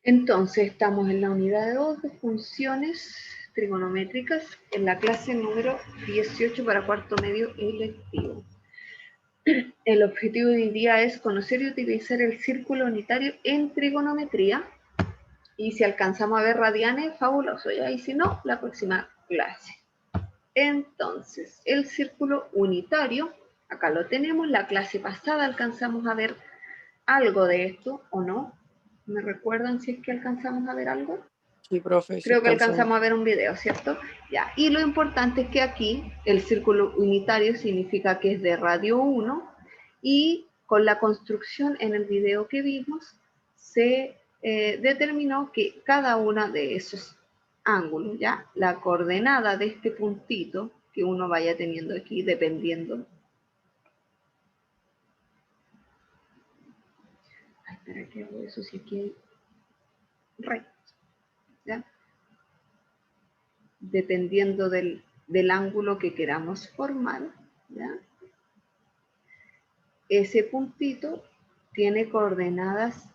Entonces, estamos en la unidad 2 de funciones trigonométricas, en la clase número 18 para cuarto medio electivo. El objetivo de hoy día es conocer y utilizar el círculo unitario en trigonometría. Y si alcanzamos a ver radianes, fabuloso, ¿ya? Y si no, la próxima clase. Entonces, el círculo unitario, acá lo tenemos. La clase pasada alcanzamos a ver algo de esto, ¿o no? ¿Me recuerdan si es que alcanzamos a ver algo? Sí, profe. Creo que alcanzamos a ver un video, ¿cierto? Ya. Y lo importante es que aquí el círculo unitario significa que es de radio 1 y con la construcción en el video que vimos se determinó que cada uno de esos ángulos, ¿ya? La coordenada de este puntito que uno vaya teniendo aquí, dependiendo. Ay, ¿para qué hago eso si aquí hay recto? ¿Ya? Dependiendo del ángulo que queramos formar, ¿ya? Ese puntito tiene coordenadas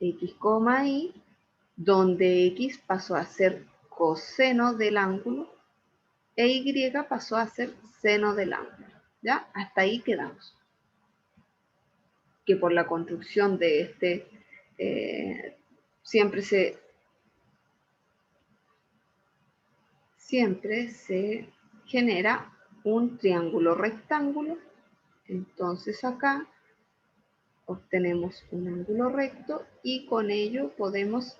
x, y, donde x pasó a ser coseno del ángulo e y pasó a ser seno del ángulo. ¿Ya? Hasta ahí quedamos. Que por la construcción de este siempre se genera un triángulo rectángulo. Entonces acá obtenemos un ángulo recto y con ello podemos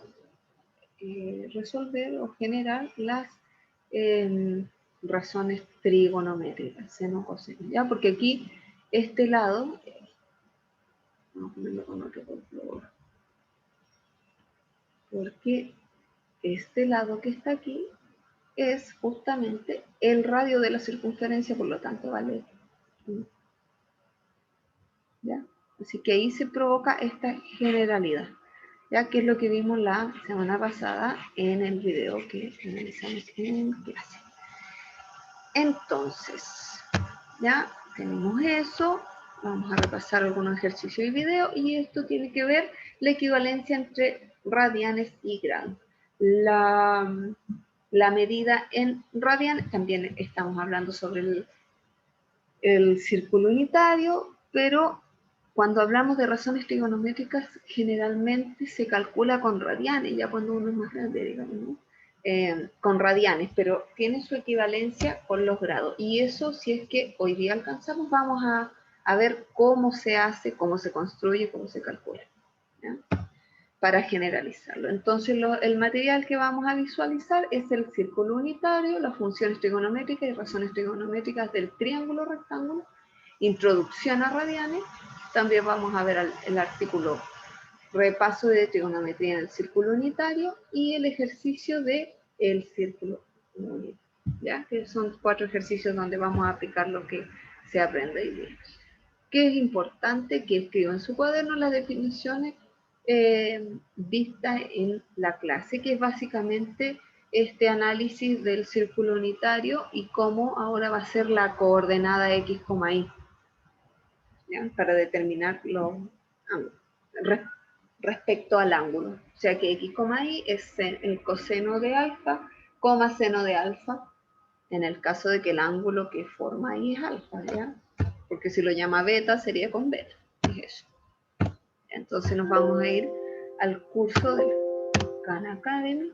resolver o generar las razones trigonométricas, seno, coseno, ¿ya? Porque aquí este lado, vamos a ponerlo con otro por favor, porque este lado que está aquí es justamente el radio de la circunferencia, por lo tanto vale 1. ¿Ya? Así que ahí se provoca esta generalidad, ya que es lo que vimos la semana pasada en el video que analizamos en clase. Entonces, ya tenemos eso, vamos a repasar algunos ejercicios y video, y esto tiene que ver la equivalencia entre radianes y grados. La medida en radianes, también estamos hablando sobre el círculo unitario, pero cuando hablamos de razones trigonométricas, generalmente se calcula con radianes, ya cuando uno es más grande, digamos, ¿no? Con radianes, pero tiene su equivalencia con los grados. Y eso, si es que hoy día alcanzamos, vamos a ver cómo se hace, cómo se construye, cómo se calcula, ¿ya? Para generalizarlo. Entonces, el material que vamos a visualizar es el círculo unitario, las funciones trigonométricas y razones trigonométricas del triángulo rectángulo, introducción a radianes. También vamos a ver el artículo repaso de trigonometría en el círculo unitario y el ejercicio de el círculo unitario, ¿ya? Que son 4 ejercicios donde vamos a aplicar lo que se aprende hoy día. Que es importante que escriban en su cuaderno las definiciones vistas en la clase, que es básicamente este análisis del círculo unitario y cómo ahora va a ser la coordenada x, y, ¿ya? Para determinar los ángulos respecto al ángulo. O sea que x, y es el coseno de alfa, seno de alfa, en el caso de que el ángulo que forma ahí es alfa, ¿ya? Porque si lo llama beta sería con beta, es eso. Entonces nos vamos a ir al curso del Khan Academy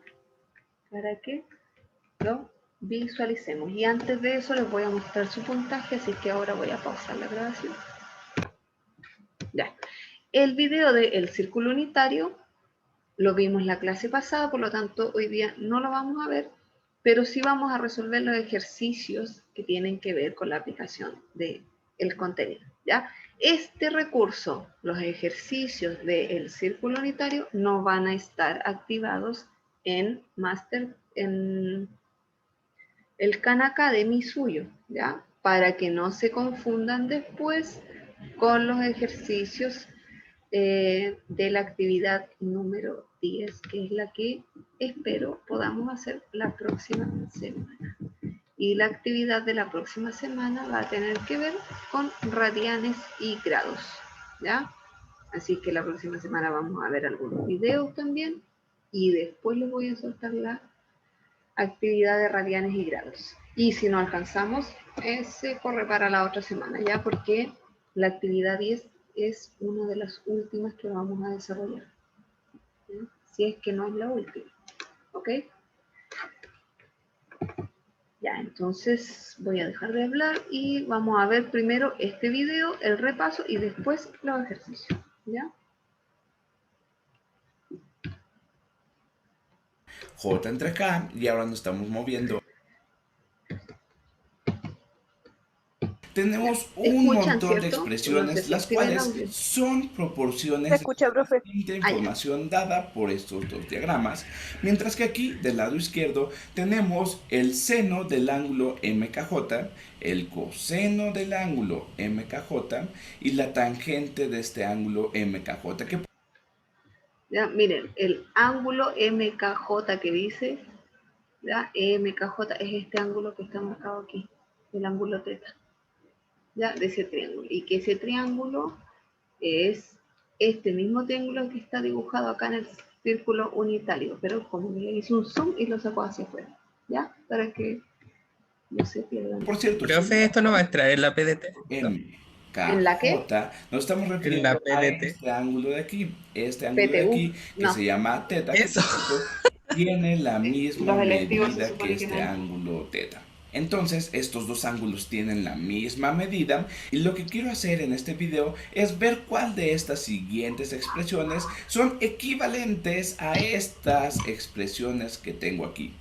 para que lo visualicemos. Y antes de eso les voy a mostrar su puntaje, así que ahora voy a pausar la grabación. Ya. El video del círculo unitario lo vimos en la clase pasada, por lo tanto hoy día no lo vamos a ver, pero sí vamos a resolver los ejercicios que tienen que ver con la aplicación del contenido, ¿ya? Este recurso, los ejercicios del círculo unitario, no van a estar activados en Master, en el Khan Academy suyo, ¿ya? Para que no se confundan después con los ejercicios de la actividad número 10, que es la que espero podamos hacer la próxima semana. Y la actividad de la próxima semana va a tener que ver con radianes y grados, ¿ya? Así que la próxima semana vamos a ver algunos videos también y después les voy a soltar la actividad de radianes y grados. Y si no alcanzamos, se corre para la otra semana, ya porque la actividad 10 es una de las últimas que vamos a desarrollar. ¿Sí? Si es que no es la última. ¿Ok? Ya, entonces voy a dejar de hablar y vamos a ver primero este video, el repaso y después los ejercicios. ¿Ya? J entre K y ahora nos estamos moviendo. Ya. Tenemos un Escuchan, montón de ¿cierto? No sé expresiones, si las activé el cuales audio. son Se proporciones de escucha, profe. distinta Ah, ya. información dada por estos dos diagramas, mientras que aquí del lado izquierdo tenemos el seno del ángulo MKJ, el coseno del ángulo MKJ y la tangente de este ángulo MKJ, que ¿Ya? Miren, el ángulo MKJ que dice, ¿ya? MKJ es este ángulo que está marcado aquí, el ángulo teta, ¿ya? De ese triángulo. Y que ese triángulo es este mismo triángulo que está dibujado acá en el círculo unitario, pero como le hice un zoom y lo sacó hacia afuera, ¿ya? Para que no se pierdan. por cierto, si Profe, esto no va a entrar en la PDT. No, ¿En la qué? MKJ, nos estamos en la refiriendo a PDT. este ángulo de aquí. Este ángulo de PTU, aquí, que no. se llama teta, que Eso. por cierto tiene la misma Los electivos se medida que supone que este no. ángulo teta. Entonces, estos dos ángulos tienen la misma medida y lo que quiero hacer en este video es ver cuál de estas siguientes expresiones son equivalentes a estas expresiones que tengo aquí.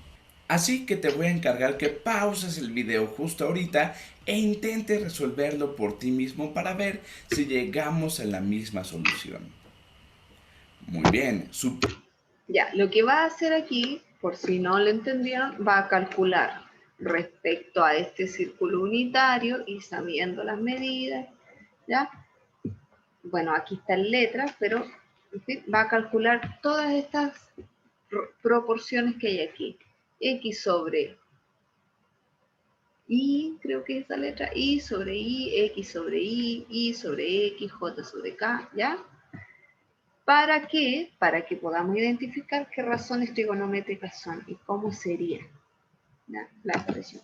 Así que te voy a encargar que pauses el video justo ahorita e intentes resolverlo por ti mismo para ver si llegamos a la misma solución. Muy bien, Ya, lo que va a hacer aquí, por si no lo entendieron, va a calcular respecto a este círculo unitario y sabiendo las medidas, ¿ya? Bueno, aquí están letras, pero en fin, va a calcular todas estas proporciones que hay aquí. X sobre Y, creo que es esa letra, Y sobre Y, X sobre Y sobre X, J sobre K, ¿ya? ¿Para qué? Para que podamos identificar qué razones trigonométricas son y cómo sería la expresión.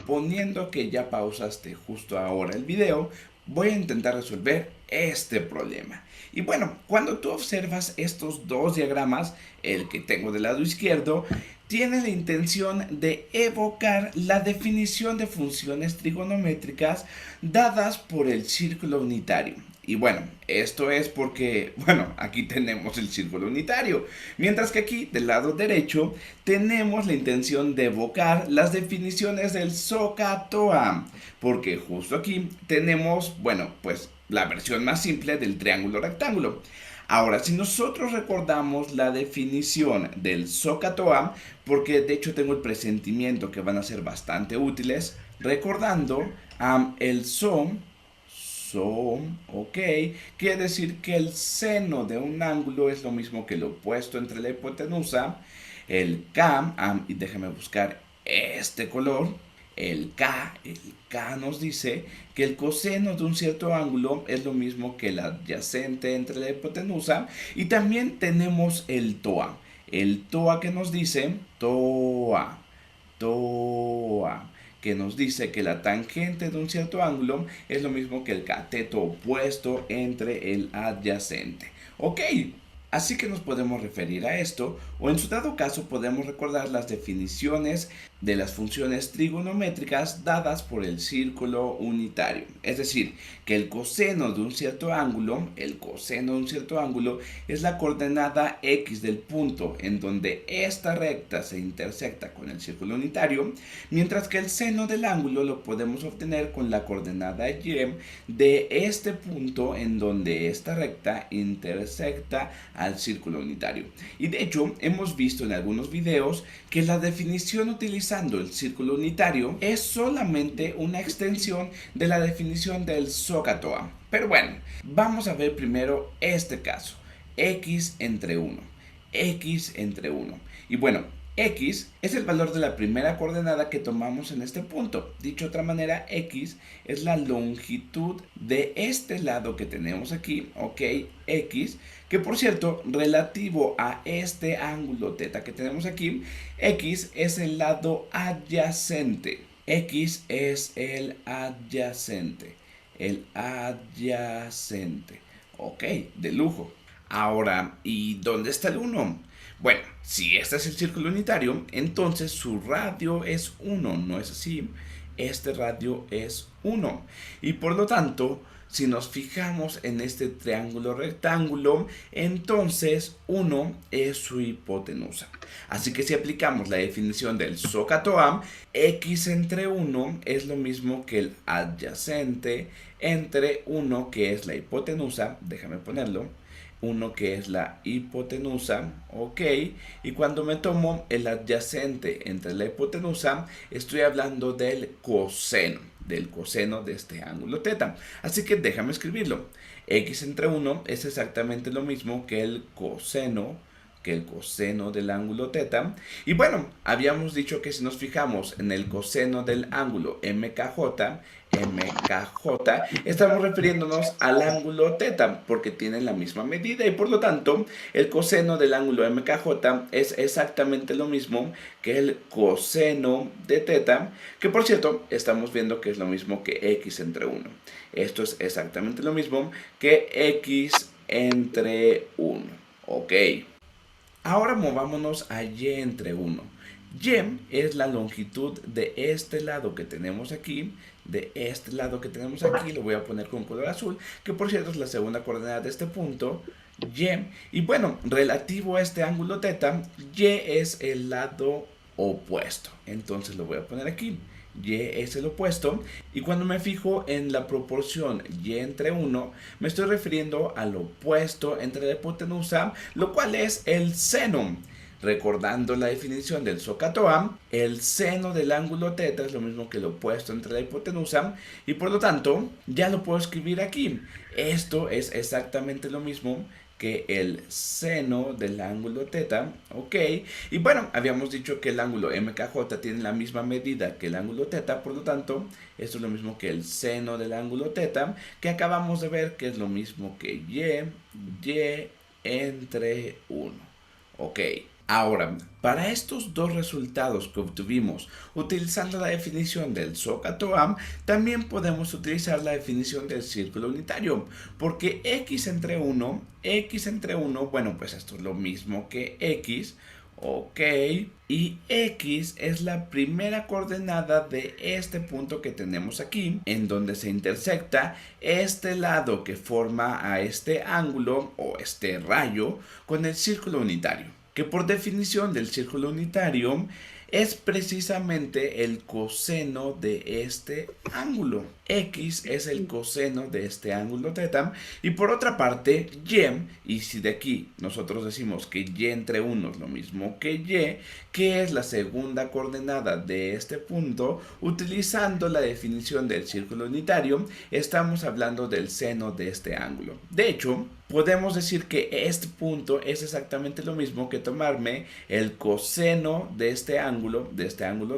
suponiendo que ya pausaste justo ahora el video, voy a intentar resolver este problema. Y bueno, cuando tú observas estos dos diagramas, el que tengo del lado izquierdo, tiene la intención de evocar la definición de funciones trigonométricas dadas por el círculo unitario. Y bueno, esto es porque, bueno, aquí tenemos el círculo unitario, mientras que aquí del lado derecho tenemos la intención de evocar las definiciones del SOHCAHTOA, porque justo aquí tenemos, bueno, pues la versión más simple del triángulo rectángulo. Ahora, si nosotros recordamos la definición del SOHCAHTOA, porque de hecho tengo el presentimiento que van a ser bastante útiles, recordando el ok, quiere decir que el seno de un ángulo es lo mismo que el opuesto entre la hipotenusa, el K, y déjame buscar este color, el K nos dice que el coseno de un cierto ángulo es lo mismo que el adyacente entre la hipotenusa, y también tenemos el TOA que nos dice, TOA, que nos dice que la tangente de un cierto ángulo es lo mismo que el cateto opuesto entre el adyacente. Ok, así que nos podemos referir a esto, o en su dado caso podemos recordar las definiciones de las funciones trigonométricas dadas por el círculo unitario. Es decir, que el coseno de un cierto ángulo, es la coordenada x del punto en donde esta recta se intersecta con el círculo unitario, mientras que el seno del ángulo lo podemos obtener con la coordenada y de este punto en donde esta recta intersecta al círculo unitario. Y de hecho, hemos visto en algunos videos que la definición utilizando el círculo unitario es solamente una extensión de la definición del SOHCAHTOA. Pero bueno, vamos a ver primero este caso, x entre 1. Y bueno, X es el valor de la primera coordenada que tomamos en este punto. Dicho de otra manera, X es la longitud de este lado que tenemos aquí, ok, X, que por cierto, relativo a este ángulo teta que tenemos aquí, X es el lado adyacente. X es el adyacente. El adyacente. Ok, de lujo. Ahora, ¿y dónde está el 1? Bueno, si este es el círculo unitario, entonces su radio es 1, ¿no es así? Este radio es 1. Y por lo tanto, si nos fijamos en este triángulo rectángulo, entonces 1 es su hipotenusa. Así que si aplicamos la definición del SOHCAHTOA, X entre 1 es lo mismo que el adyacente entre 1, que es la hipotenusa, déjame ponerlo, 1 que es la hipotenusa, ok, y cuando me tomo el adyacente entre la hipotenusa, estoy hablando del coseno de este ángulo teta. Así que déjame escribirlo. X entre 1 es exactamente lo mismo que el coseno del ángulo teta. Y bueno, habíamos dicho que si nos fijamos en el coseno del ángulo MKJ, estamos refiriéndonos al ángulo teta porque tienen la misma medida y por lo tanto el coseno del ángulo MKJ es exactamente lo mismo que el coseno de teta, que por cierto estamos viendo que es lo mismo que X entre 1. Esto es exactamente lo mismo que X entre 1. Ok. Ahora movámonos a Y entre 1. Y es la longitud de este lado que tenemos aquí, lo voy a poner con color azul, que por cierto es la segunda coordenada de este punto, y bueno, relativo a este ángulo teta, Y es el lado opuesto, entonces lo voy a poner aquí. Y es el opuesto, y cuando me fijo en la proporción Y entre 1, me estoy refiriendo al opuesto entre la hipotenusa, lo cual es el seno. Recordando la definición del SOHCAHTOA, el seno del ángulo teta es lo mismo que el opuesto entre la hipotenusa, y por lo tanto ya lo puedo escribir aquí. Esto es exactamente lo mismo que el seno del ángulo teta, ok, y bueno, habíamos dicho que el ángulo MKJ tiene la misma medida que el ángulo teta, por lo tanto, esto es lo mismo que el seno del ángulo teta, que acabamos de ver que es lo mismo que Y entre 1, ok. Ahora, para estos dos resultados que obtuvimos utilizando la definición del SOHCAHTOA, también podemos utilizar la definición del círculo unitario, porque X entre 1, bueno, pues esto es lo mismo que X, ok, y X es la primera coordenada de este punto que tenemos aquí, en donde se intersecta este lado que forma a este ángulo o este rayo con el círculo unitario, que por definición del círculo unitario es precisamente el coseno de este ángulo. X es el coseno de este ángulo teta, y por otra parte y si de aquí nosotros decimos que Y entre 1 es lo mismo que Y, que es la segunda coordenada de este punto, utilizando la definición del círculo unitario, estamos hablando del seno de este ángulo. De hecho, podemos decir que este punto es exactamente lo mismo que tomarme el coseno de este ángulo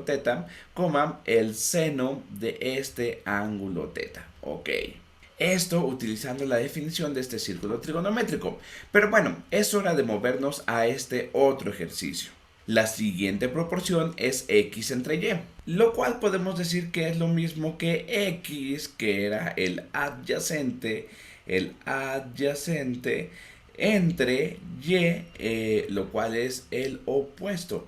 teta, el seno de este ángulo teta, ok. Esto utilizando la definición de este círculo trigonométrico. Pero bueno, es hora de movernos a este otro ejercicio. La siguiente proporción es X entre Y, lo cual podemos decir que es lo mismo que X, que era el adyacente entre Y, lo cual es el opuesto,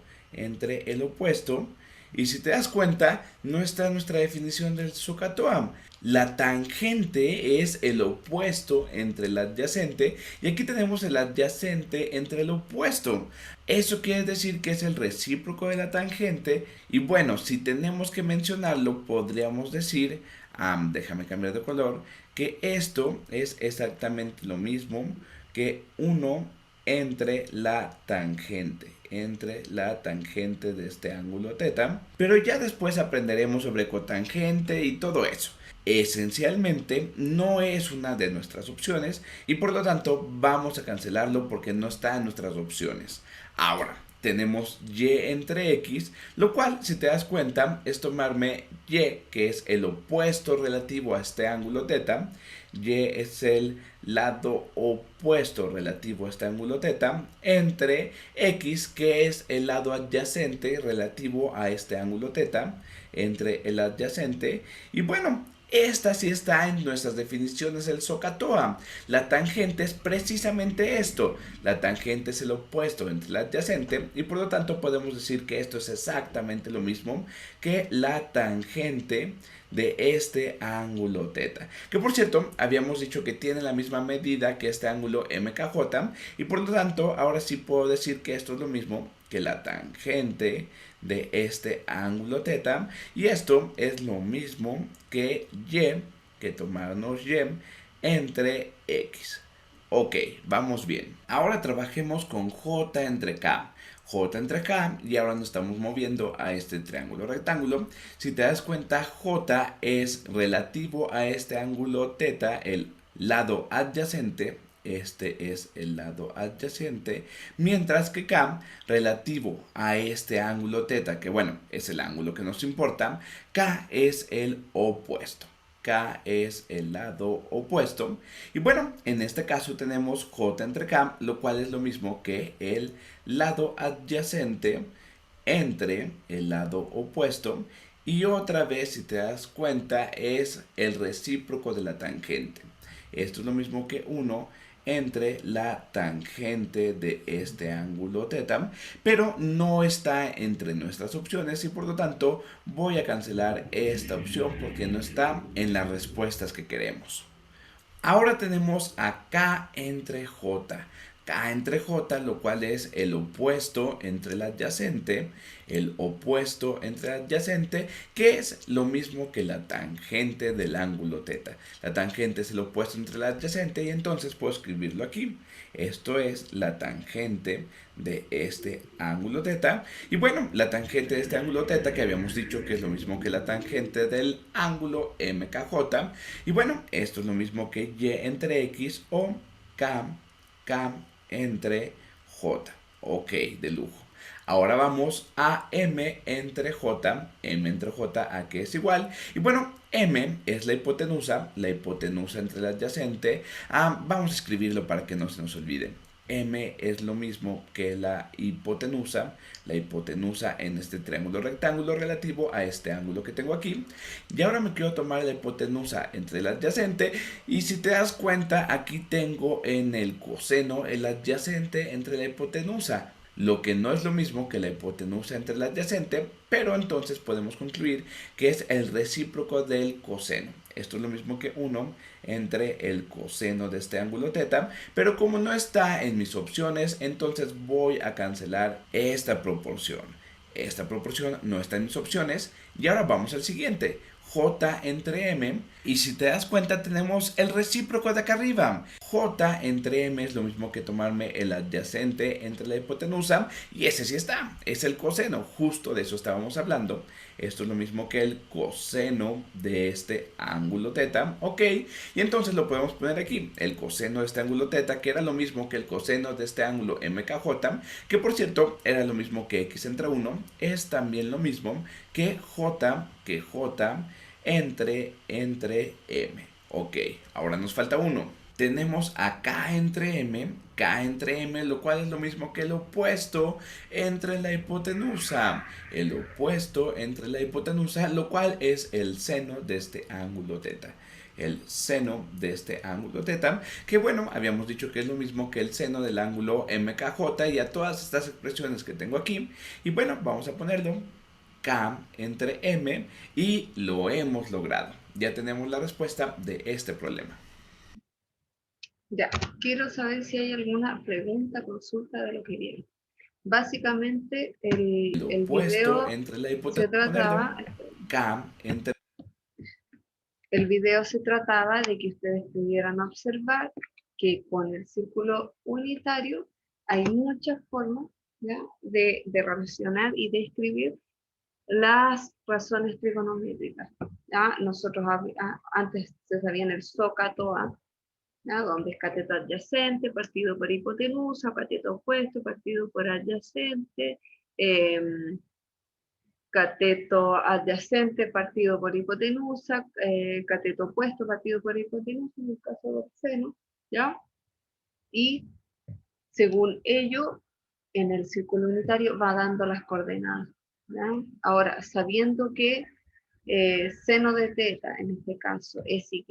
y si te das cuenta, no está en nuestra definición del SOHCAHTOA. La tangente es el opuesto entre el adyacente, y aquí tenemos el adyacente entre el opuesto. Eso quiere decir que es el recíproco de la tangente, y bueno, si tenemos que mencionarlo, podríamos decir, déjame cambiar de color, que esto es exactamente lo mismo que 1 entre la tangente de este ángulo teta, pero ya después aprenderemos sobre cotangente y todo eso. Esencialmente no es una de nuestras opciones y por lo tanto vamos a cancelarlo porque no está en nuestras opciones. Ahora, tenemos y entre x, lo cual, si te das cuenta, es tomarme y, que es el opuesto relativo a este ángulo θ, y es el lado opuesto relativo a este ángulo θ, entre x, que es el lado adyacente relativo a este ángulo θ, entre el adyacente, y bueno, esta sí está en nuestras definiciones del SOHCAHTOA. La tangente es precisamente esto. La tangente es el opuesto entre el adyacente y por lo tanto podemos decir que esto es exactamente lo mismo que la tangente de este ángulo θ. Que por cierto, habíamos dicho que tiene la misma medida que este ángulo MKJ y por lo tanto ahora sí puedo decir que esto es lo mismo que la tangente de este ángulo θ y esto es lo mismo que y, que tomarnos y entre x. Ok, vamos bien. Ahora trabajemos con j entre k. J entre k y ahora nos estamos moviendo a este triángulo rectángulo. Si te das cuenta, j es relativo a este ángulo θ, el lado adyacente. Este es el lado adyacente, mientras que K, relativo a este ángulo θ, que bueno, es el ángulo que nos importa, K es el opuesto. K es el lado opuesto. Y bueno, en este caso tenemos J entre K, lo cual es lo mismo que el lado adyacente entre el lado opuesto. Y otra vez, si te das cuenta, es el recíproco de la tangente. Esto es lo mismo que 1 entre la tangente de este ángulo θ, pero no está entre nuestras opciones y por lo tanto voy a cancelar esta opción porque no está en las respuestas que queremos. Ahora tenemos a K entre J. K entre J, lo cual es el opuesto entre el adyacente, que es lo mismo que la tangente del ángulo θ. La tangente es el opuesto entre el adyacente y entonces puedo escribirlo aquí. Esto es la tangente de este ángulo θ. Y bueno, la tangente de este ángulo θ, que habíamos dicho que es lo mismo que la tangente del ángulo MKJ. Y bueno, esto es lo mismo que y entre x o k entre j. Ok, de lujo. Ahora vamos a m entre j. M entre j, a que es igual. Y bueno, m es la hipotenusa entre el adyacente. Vamos a escribirlo para que no se nos olvide. M es lo mismo que la hipotenusa en este triángulo rectángulo relativo a este ángulo que tengo aquí. Y ahora me quiero tomar la hipotenusa entre el adyacente y si te das cuenta aquí tengo en el coseno el adyacente entre la hipotenusa. Lo que no es lo mismo que la hipotenusa entre el adyacente, pero entonces podemos concluir que es el recíproco del coseno. Esto es lo mismo que 1 entre el coseno de este ángulo θ, pero como no está en mis opciones, entonces voy a cancelar esta proporción. Esta proporción no está en mis opciones y ahora vamos al siguiente. J entre m, y si te das cuenta tenemos el recíproco de acá arriba. J entre m es lo mismo que tomarme el adyacente entre la hipotenusa y ese sí está, es el coseno, justo de eso estábamos hablando. Esto es lo mismo que el coseno de este ángulo θ, ok, y entonces lo podemos poner aquí, el coseno de este ángulo θ, que era lo mismo que el coseno de este ángulo MKJ, que por cierto era lo mismo que x entre 1, es también lo mismo que j entre m. Ok, ahora nos falta uno. Tenemos a k entre m, lo cual es lo mismo que el opuesto entre la hipotenusa. El opuesto entre la hipotenusa, lo cual es el seno de este ángulo θ. El seno de este ángulo θ, que bueno, habíamos dicho que es lo mismo que el seno del ángulo MKJ y a todas estas expresiones que tengo aquí. Y bueno, vamos a ponerlo. K entre M y lo hemos logrado. Ya tenemos la respuesta de este problema. Ya, quiero saber si hay alguna pregunta, consulta de lo que viene. Básicamente el video entre la se trataba, K entre el video se trataba de que ustedes pudieran observar que con el círculo unitario hay muchas formas, ¿ya?, de relacionar y de escribir las razones trigonométricas. ¿Ya? Nosotros antes se sabía en el SOHCAHTOA, ¿ya? Donde es cateto adyacente, partido por hipotenusa, cateto opuesto, partido por adyacente, cateto adyacente, partido por hipotenusa, cateto opuesto, partido por hipotenusa, en el caso del seno, ¿ya? Y según ello, en el círculo unitario va dando las coordenadas, ¿ya? Ahora, sabiendo que seno de teta, en este caso, es y,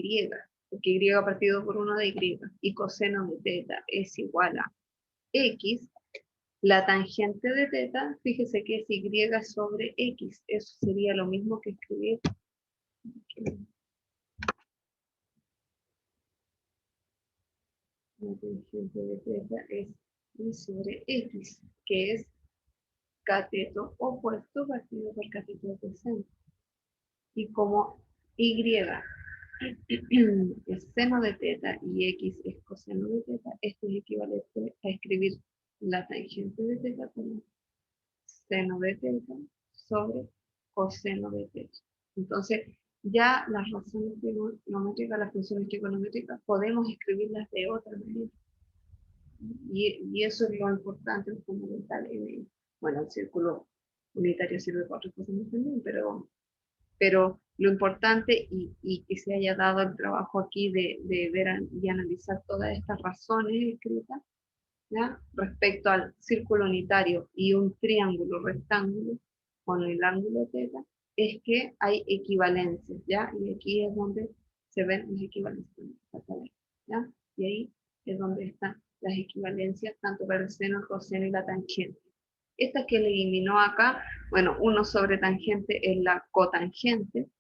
porque y partido por 1 de y coseno de teta es igual a x, la tangente de teta, fíjese que es y sobre x, eso sería lo mismo que escribir la tangente de teta es y sobre x, que es cateto opuesto partido por cateto adjacente. Y como y es seno de teta y x es coseno de teta, esto es equivalente a escribir la tangente de teta como seno de teta sobre coseno de teta. Entonces, ya las razones trigonométricas, las funciones trigonométricas, podemos escribirlas de otra manera. Y eso es lo importante, lo fundamental. Bueno, el círculo unitario sirve para otras cosas también, pero lo importante y que se haya dado el trabajo aquí de ver y analizar todas estas razones escritas, ¿ya? Respecto al círculo unitario y un triángulo rectángulo con el ángulo θ, es que hay equivalencias, ¿ya? Y aquí es donde se ven las equivalencias, ¿ya? Y ahí es donde están las equivalencias tanto para el seno, el coseno y la tangente. Esta que eliminó acá, bueno, 1 sobre tangente es la cotangente,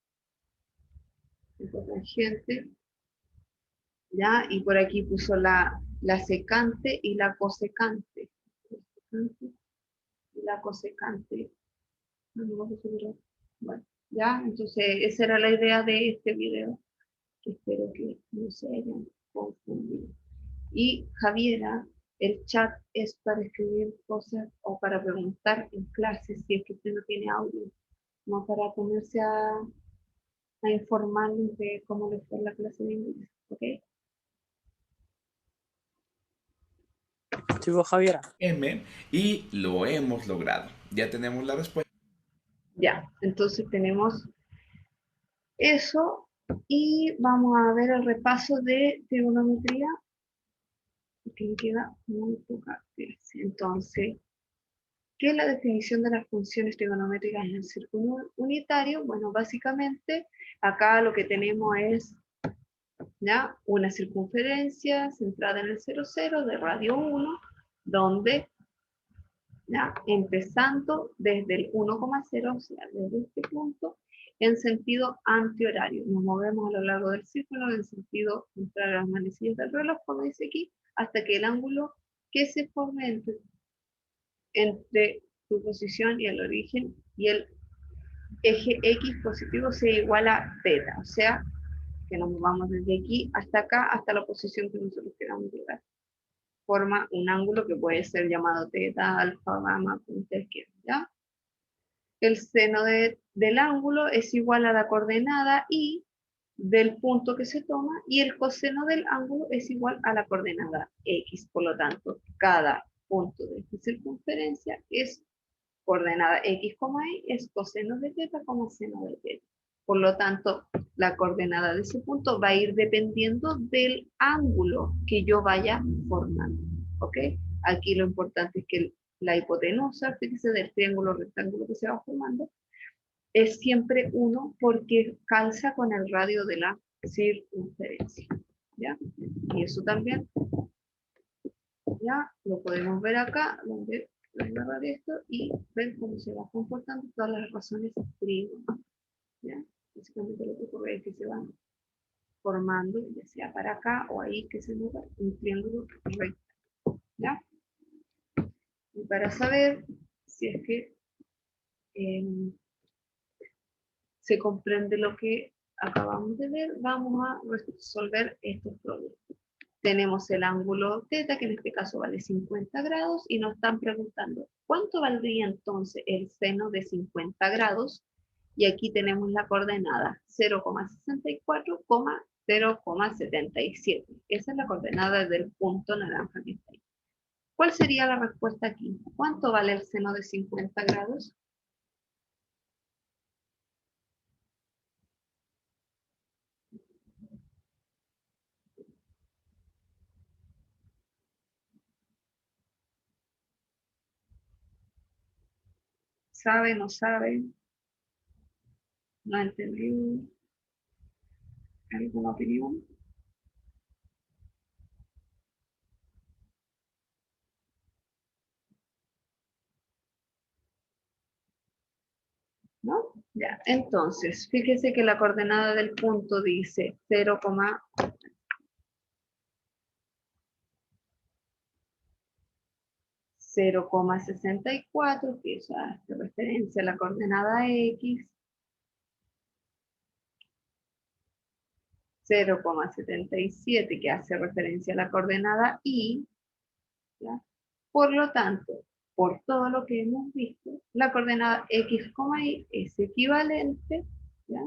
¿ya? Y por aquí puso la secante y la cosecante. Y la cosecante. Bueno, ya, entonces esa era la idea de este video, que espero que no se hayan confundido. Y Javiera, el chat es para escribir cosas o para preguntar en clases si es que usted no tiene audio, no para ponerse a informarles de cómo les fue la clase de inglés, ¿ok? Chico Javiera. M, y lo hemos logrado. Ya tenemos la respuesta. Ya, entonces tenemos eso y vamos a ver el repaso de trigonometría, porque me queda muy poca clase. Entonces, ¿qué es la definición de las funciones trigonométricas en el círculo unitario? Bueno, básicamente acá lo que tenemos es, ¿ya?, una circunferencia centrada en el 0, 0 de radio 1, donde, ¿ya?, empezando desde el 1,0, o sea, desde este punto, en sentido antihorario. Nos movemos a lo largo del círculo en sentido contrario a las manecillas del reloj, como dice aquí, hasta que el ángulo que se forme entre su posición y el origen y el eje X positivo sea igual a θ, o sea, que nos movamos desde aquí hasta acá, hasta la posición que nosotros queramos llegar. Forma un ángulo que puede ser llamado θ, alfa, gamma, como ustedes quieran, ¿ya? El seno del ángulo es igual a la coordenada y del punto que se toma, y el coseno del ángulo es igual a la coordenada X. Por lo tanto, cada punto de esta circunferencia es coordenada X, Y, es coseno de θ, seno de θ. Por lo tanto, la coordenada de ese punto va a ir dependiendo del ángulo que yo vaya formando. ¿Ok? Aquí lo importante es que la hipotenusa, fíjese, del triángulo rectángulo que se va formando, es siempre 1 porque calza con el radio de la circunferencia. ¿Ya? Y eso también, ya lo podemos ver acá, donde agarrar esto y ver cómo se va comportando todas las razones trigonométricas. ¿Ya? Básicamente lo que ocurre es que se van formando, ya sea para acá o ahí, que se nota un triángulo recto. ¿Ya? Y para saber si es que se comprende lo que acabamos de ver, vamos a resolver estos problemas. Tenemos el ángulo θ, que en este caso vale 50 grados, y nos están preguntando, ¿cuánto valdría entonces el seno de 50 grados? Y aquí tenemos la coordenada 0,64, 0,77. Esa es la coordenada del punto naranja que está ahí. ¿Cuál sería la respuesta aquí? ¿Cuánto vale el seno de 50 grados? ¿Sabe, no sabe? ¿No ha entendido? ¿Alguna opinión? ¿No? Ya, entonces, fíjese que la coordenada del punto dice 0,64, que eso hace referencia a la coordenada X, 0,77, que hace referencia a la coordenada Y, ¿ya? Por lo tanto, por todo lo que hemos visto, la coordenada X, Y es equivalente, ¿ya?,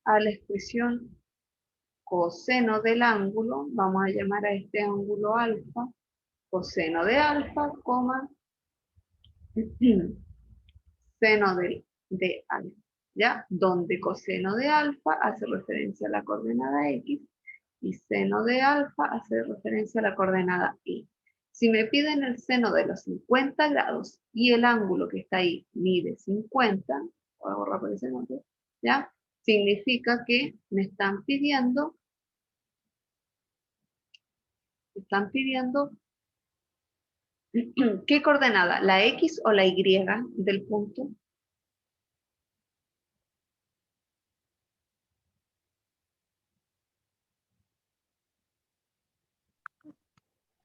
a la expresión coseno del ángulo, vamos a llamar a este ángulo alfa, coseno de alfa, seno de alfa, ¿ya? Donde coseno de alfa hace referencia a la coordenada X y seno de alfa hace referencia a la coordenada Y. Si me piden el seno de los 50 grados y el ángulo que está ahí mide 50, voy a borrar por ese nombre, ¿ya? Significa que me están pidiendo ¿qué coordenada? ¿La X o la Y del punto?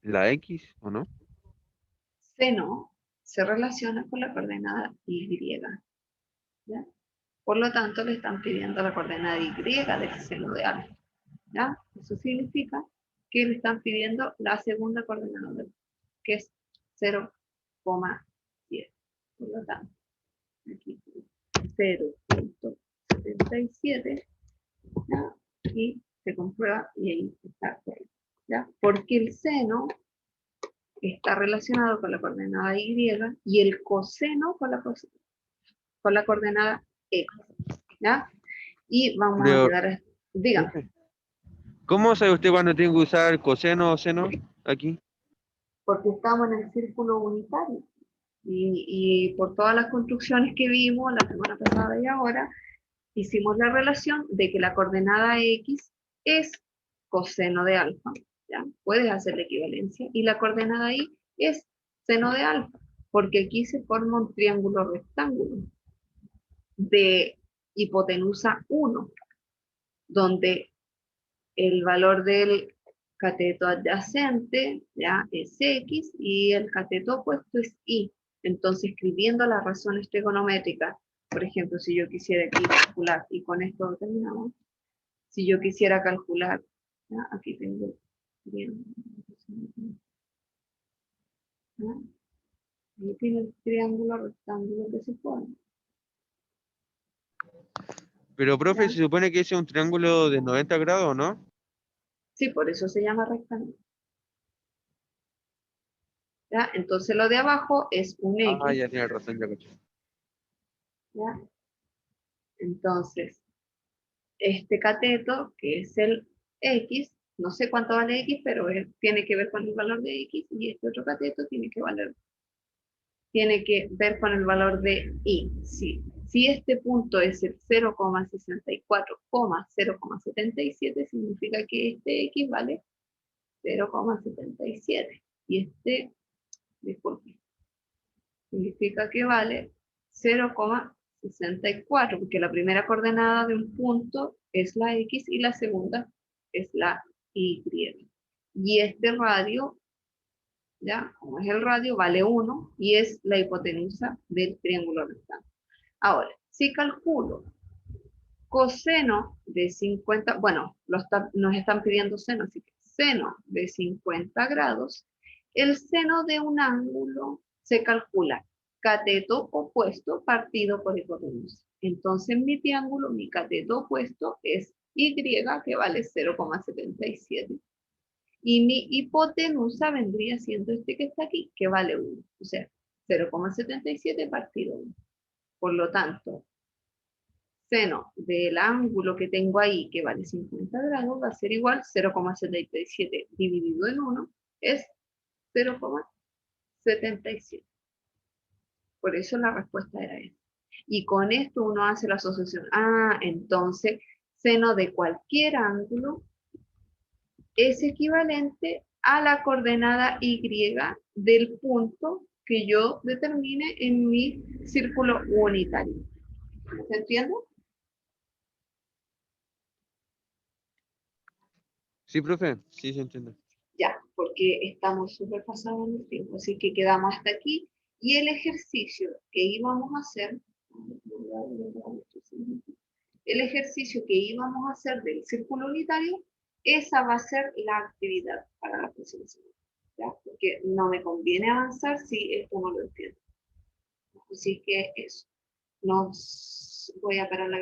¿La X o no? Seno se relaciona con la coordenada Y, ¿ya? Por lo tanto, le están pidiendo la coordenada Y del seno de alfa, ¿ya? Eso significa que le están pidiendo la segunda coordenada del, que es 0,7. Por lo tanto, aquí 0,77, ¿ya? Y se comprueba y ahí está correcto, ¿ya? Porque el seno está relacionado con la coordenada Y y el coseno con la coordenada X, ¿ya? Y vamos a Pero, quedar, dígame, profe, ¿cómo sabe usted cuándo tiene que usar coseno o seno aquí? porque estamos en el círculo unitario. Y por todas las construcciones que vimos la semana pasada y ahora, hicimos la relación de que la coordenada X es coseno de alfa, ¿ya? Puedes hacer la equivalencia, y la coordenada Y es seno de alfa, porque aquí se forma un triángulo rectángulo de hipotenusa 1, donde el valor del cateto adyacente ya es X y el cateto opuesto es Y. Entonces, escribiendo las razones trigonométricas, por ejemplo, si yo quisiera aquí calcular, y con esto terminamos, si yo quisiera calcular, ¿ya? Aquí tengo bien, ¿ya? Ahí tiene el triángulo rectángulo que se forma, Pero, profe, ¿ya? se supone que ese es un triángulo de 90 grados, ¿no? Sí, por eso se llama rectángulo, ¿ya? Entonces lo de abajo es un Ah, X, ya tiene razón, ya caché. ¿ya? Entonces, este cateto, que es el X, no sé cuánto vale X, pero tiene que ver con el valor de X, y este otro cateto tiene que ver con el valor de Y. Si este punto es el 0,64,0,77, significa que este X vale 0,77. Y este, disculpe, significa que vale 0,64, porque la primera coordenada de un punto es la X y la segunda es la Y. Y este radio, ¿ya? Como es el radio, vale 1 y es la hipotenusa del triángulo rectángulo. Ahora, si calculo coseno de 50, bueno, nos están pidiendo seno, así que seno de 50 grados, el seno de un ángulo se calcula cateto opuesto partido por hipotenusa. Entonces mi triángulo, mi cateto opuesto es Y que vale 0,77. Y mi hipotenusa vendría siendo este que está aquí, que vale 1. O sea, 0,77 partido 1. Por lo tanto, seno del ángulo que tengo ahí, que vale 50 grados, va a ser igual 0,77 dividido en 1, es 0,77. Por eso la respuesta era esa. Y con esto uno hace la asociación. Ah, entonces, seno de cualquier ángulo es equivalente a la coordenada Y del punto que yo determine en mi círculo unitario. ¿Se entiende? Sí, profe, sí se entiende. Ya, porque estamos súper pasados en el tiempo, así que quedamos hasta aquí. Y el ejercicio que íbamos a hacer, del círculo unitario, esa va a ser la actividad para la próxima semana. ¿Ya? Porque no me conviene avanzar si esto no lo entiendo. Así que eso. Voy a parar la